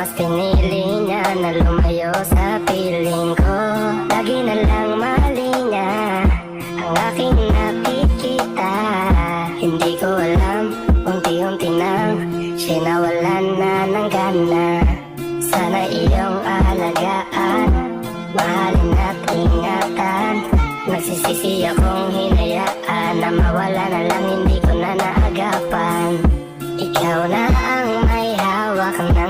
mas pinili niya na lumayo sa piling ko. Lagi na lang mali niya ang aking nakikita. Hindi ko alam, unti-unti nang sinawalan na ng gana. Sana iyong alagaan, mahalin at ingatan. Nagsisisi akong hinayaan na mawala na lang, hindi